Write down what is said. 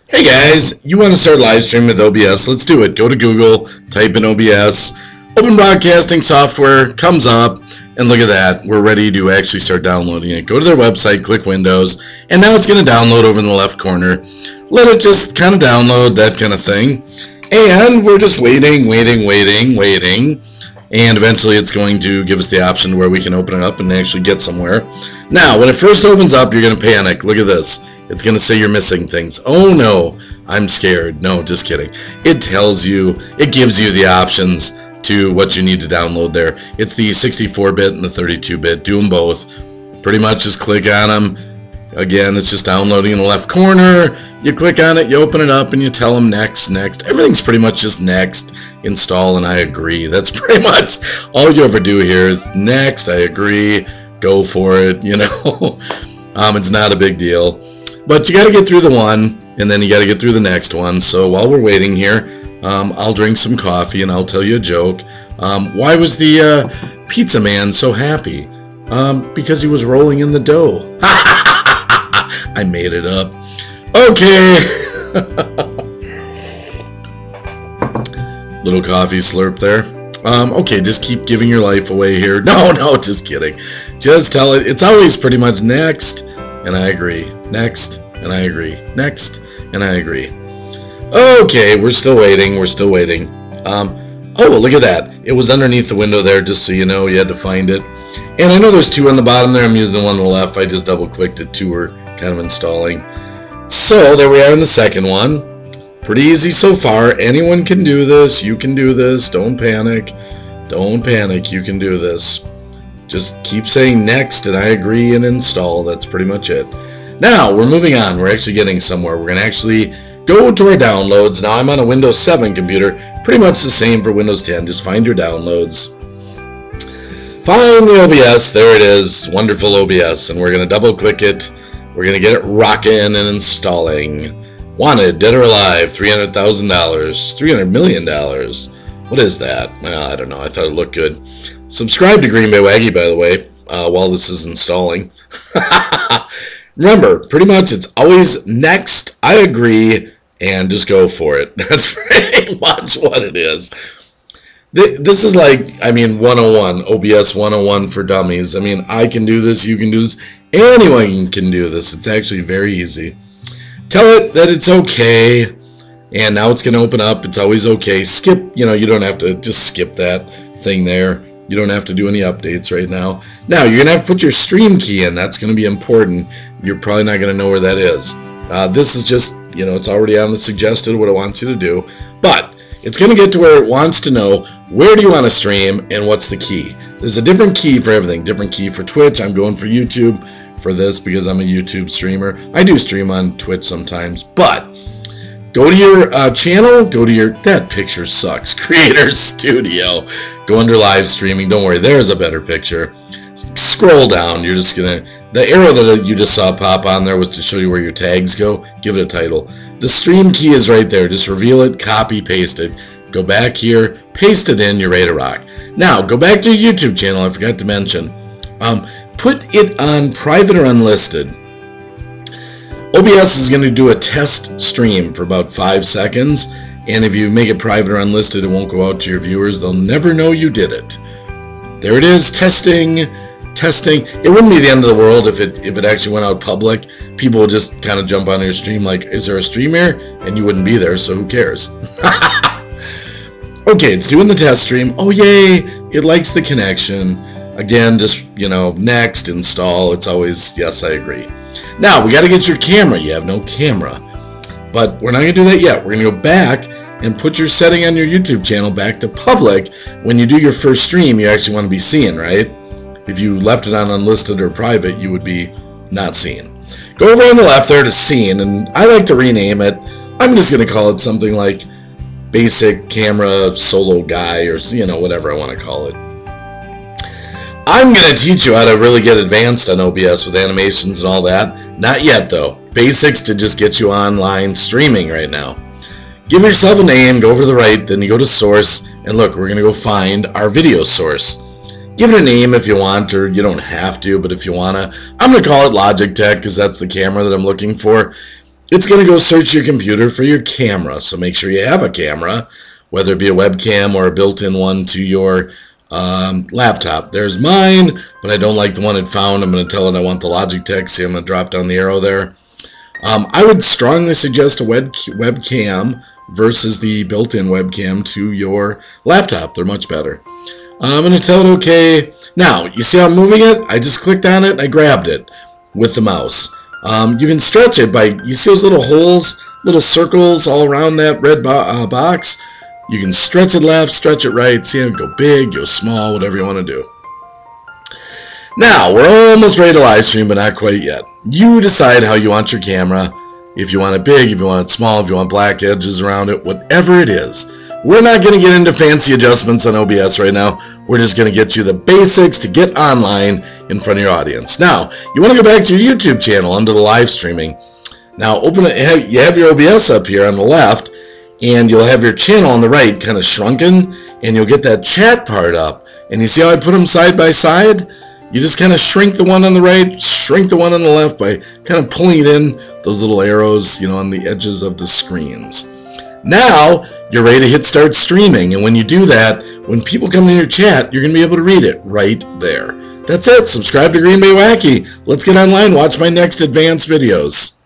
Hey guys, you want to start live streaming with OBS? Let's do it. Go to Google, type in OBS, open broadcasting software, comes up, and look at that. We're ready to actually start downloading it. Go to their website, click Windows, and now it's going to download over in the left corner. Let it just kind of download, that kind of thing. And we're just waiting, and eventually it's going to give us the option where we can open it up and actually get somewhere. Now, when it first opens up, you're going to panic. Look at this. It's going to say you're missing things. Oh no, I'm scared. No, just kidding. It tells you, it gives you the options to what you need to download there. It's the 64-bit and the 32-bit. Do them both. Pretty much just click on them. Again, it's just downloading in the left corner. You click on it, you open it up, and you tell them next, next. Everything's pretty much just next, install, and I agree. That's pretty much all you ever do here is next, I agree, go for it, you know. It's not a big deal. But you got to get through the one, and then you got to get through the next one. So while we're waiting here, I'll drink some coffee, and I'll tell you a joke. Why was the pizza man so happy? Because he was rolling in the dough. I made it up. Okay. Little coffee slurp there. Okay, just keep giving your life away here. No, just kidding. Just tell it. It's always pretty much next, and I agree. Next, and I agree. Next, and I agree. Okay, we're still waiting. Oh, look at that. It was underneath the window there, just so you know. You had to find it. And I know there's two on the bottom there. I'm using the one on the left. I just double-clicked it. Two were kind of installing. So there we are in the second one. Pretty easy so far. Anyone can do this. You can do this. Don't panic. Don't panic. You can do this. Just keep saying next, and I agree, and install. That's pretty much it. Now, we're moving on. We're actually getting somewhere. We're going to actually go to our downloads. Now, I'm on a Windows 7 computer. Pretty much the same for Windows 10. Just find your downloads. Find the OBS. There it is. Wonderful OBS. And we're going to double-click it. We're going to get it rocking and installing. Wanted, dead or alive, $300,000. $300 million. What is that? Well, I don't know. I thought it looked good. Subscribe to greenbaywacky, by the way, while this is installing. Remember, pretty much it's always next, I agree, and just go for it. That's pretty much what it is. This is like, 101, OBS 101 for dummies. I can do this, you can do this, anyone can do this. It's actually very easy. Tell it that it's okay, and now it's going to open up. It's always okay. Skip, you don't have to just skip that thing there. You don't have to do any updates right now. Now, you're going to have to put your stream key in. That's going to be important. You're probably not going to know where that is. This is just, it's already on the suggested what it wants you to do. But it's going to get to where it wants to know where do you want to stream and what's the key. There's a different key for everything. Different key for Twitch. I'm going for YouTube for this because I'm a YouTube streamer. I do stream on Twitch sometimes. But go to your channel. Go to your... That picture sucks. Creator Studio. Go under live streaming. Don't worry. There's a better picture. Scroll down. You're just going to... The arrow that you just saw pop on there was to show you where your tags go. Give it a title. The stream key is right there. Just reveal it, copy, paste it. Go back here, paste it in, you're ready to rock. Now, go back to your YouTube channel. I forgot to mention. Put it on private or unlisted. OBS is going to do a test stream for about 5 seconds. And if you make it private or unlisted, it won't go out to your viewers. They'll never know you did it. There it is, testing. It wouldn't be the end of the world if it actually went out public. People would just kind of jump on your stream like, is there a stream here? And you wouldn't be there, so who cares? Okay, it's doing the test stream. Oh, yay! It likes the connection. Again, just, next, install. It's always, yes, I agree. Now, we got to get your camera. You have no camera. But we're not going to do that yet. We're going to go back and put your setting on your YouTube channel back to public. When you do your first stream, you actually want to be seen, right? If you left it on unlisted or private, you would be not seen. Go over on the left there to seen, and I like to rename it. I'm just going to call it something like Basic Camera Solo Guy, or whatever I want to call it. I'm going to teach you how to really get advanced on OBS with animations and all that. Not yet, though. Basics to just get you online streaming right now. Give yourself a name, go over to the right, then you go to source, and look, we're going to go find our video source. Give it a name if you want, or you don't have to, but if you want to. I'm going to call it Logitech because that's the camera that I'm looking for. it's going to go search your computer for your camera. So make sure you have a camera, whether it be a webcam or a built-in one to your laptop. There's mine, but I don't like the one it found. I'm going to tell it I want the Logitech. See, I'm going to drop down the arrow there. I would strongly suggest a webcam versus the built-in webcam to your laptop. They're much better. I'm going to tell it okay. Now, you see how I'm moving it? I just clicked on it and I grabbed it with the mouse. You can stretch it by, you see those little holes, little circles all around that red box? You can stretch it left, stretch it right, see it go big, go small, whatever you want to do. Now, we're almost ready to live stream, but not quite yet. You decide how you want your camera. If you want it big, if you want it small, if you want black edges around it, whatever it is. We're not going to get into fancy adjustments on OBS right now. We're just going to get you the basics to get online in front of your audience. Now, you want to go back to your YouTube channel under the live streaming. Now, open it. You have your OBS up here on the left, and you'll have your channel on the right kind of shrunken, and you'll get that chat part up. And you see how I put them side by side? You just kind of shrink the one on the right, shrink the one on the left by kind of pulling in those little arrows, you know, on the edges of the screens. Now, you're ready to hit start streaming, and when you do that, when people come in your chat, you're going to be able to read it right there. That's it. Subscribe to Greenbaywacky. Let's get online, watch my next advanced videos.